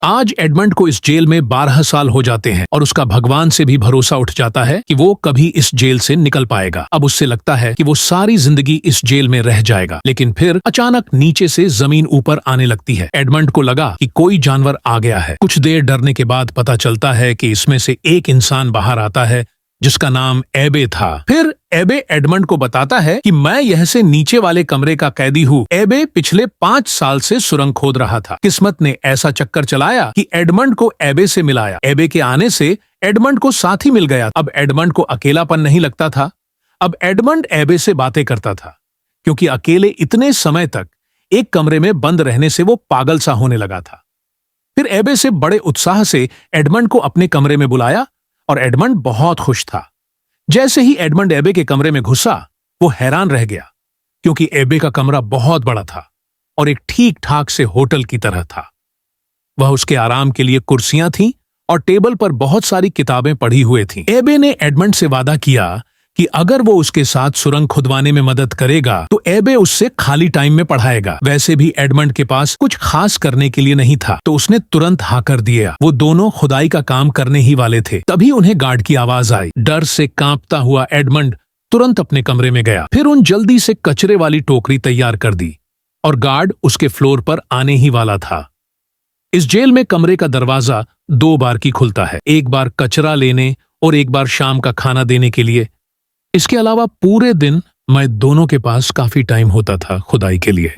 आज एडमंड को इस जेल में 12 साल हो जाते हैं और उसका भगवान से भी भरोसा उठ जाता है कि वो कभी इस जेल से निकल पाएगा। अब उससे लगता है कि वो सारी जिंदगी इस जेल में रह जाएगा, लेकिन फिर अचानक नीचे से जमीन ऊपर आने लगती है। एडमंड को लगा कि कोई जानवर आ गया है। कुछ देर डरने के बाद पता चलता है कि इसमें से एक इंसान बाहर आता है जिसका नाम एबे था। फिर एबे एडमंड को बताता है कि मैं यह से नीचे वाले कमरे का कैदी हूँ। एबे पिछले 5 साल से सुरंग खोद रहा था। किस्मत ने ऐसा चक्कर चलाया कि एडमंड को एबे से मिलाया। एबे के आने से एडमंड को साथी मिल गया। अब एडमंड को अकेलापन नहीं लगता था। अब एडमंड एबे से बातें करता था, क्योंकि अकेले इतने समय तक एक कमरे में बंद रहने से वो पागल सा होने लगा था। फिर एबे से बड़े उत्साह से एडमंड को अपने कमरे में बुलाया और एडमंड बहुत खुश था। जैसे ही एडमंड एबे के कमरे में घुसा, वो हैरान रह गया, क्योंकि एबे का कमरा बहुत बड़ा था और एक ठीक ठाक से होटल की तरह था। वह उसके आराम के लिए कुर्सियां थीं और टेबल पर बहुत सारी किताबें पड़ी हुई थीं। एबे ने एडमंड से वादा किया कि अगर वो उसके साथ सुरंग खुदवाने में मदद करेगा तो एबे उससे खाली टाइम में पढ़ाएगा। वैसे भी एडमंड के पास कुछ खास करने के लिए नहीं था, तो उसने तुरंत हाँ कर दिया। वो दोनों खुदाई का काम करने ही वाले थे, तभी उन्हें गार्ड की आवाज आई। डर से कांपता हुआ एडमंड तुरंत अपने कमरे में गया। फिर उन जल्दी से कचरे वाली टोकरी तैयार कर दी और गार्ड उसके फ्लोर पर आने ही वाला था। इस जेल में कमरे का दरवाजा 2 बार की खुलता है, एक बार कचरा लेने और एक बार शाम का खाना देने के लिए। इसके अलावा पूरे दिन मैं दोनों के पास काफी टाइम होता था खुदाई के लिए।